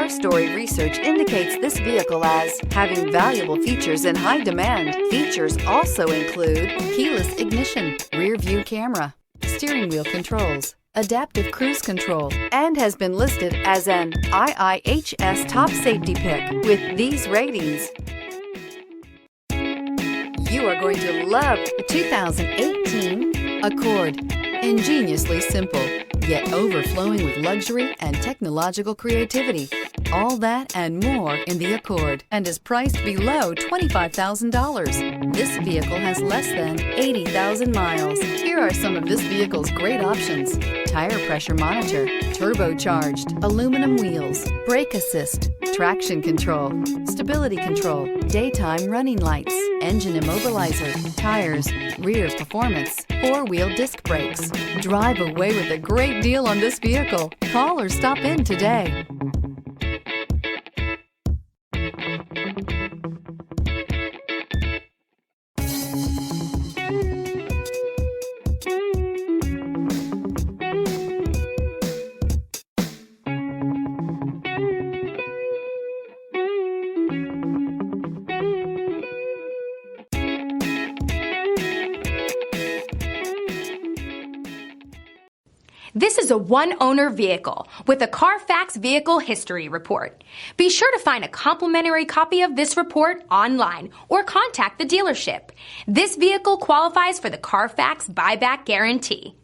story research indicates this vehicle as having valuable features in high demand. Features also include keyless ignition, rear view camera, steering wheel controls, adaptive cruise control, and has been listed as an IIHS top safety pick with these ratings. You are going to love the 2018 Accord. Ingeniously simple, yet overflowing with luxury and technological creativity. All that and more in the Accord, and is priced below $25,000. This vehicle has less than 80,000 miles. Here are some of this vehicle's great options: tire pressure monitor, turbocharged, aluminum wheels, brake assist, traction control, stability control, daytime running lights, engine immobilizer, tires, rear performance, four-wheel disc brakes. Drive away with a great deal on this vehicle. Call or stop in today. This is a one-owner vehicle with a Carfax Vehicle History Report. Be sure to find a complimentary copy of this report online or contact the dealership. This vehicle qualifies for the Carfax Buyback Guarantee.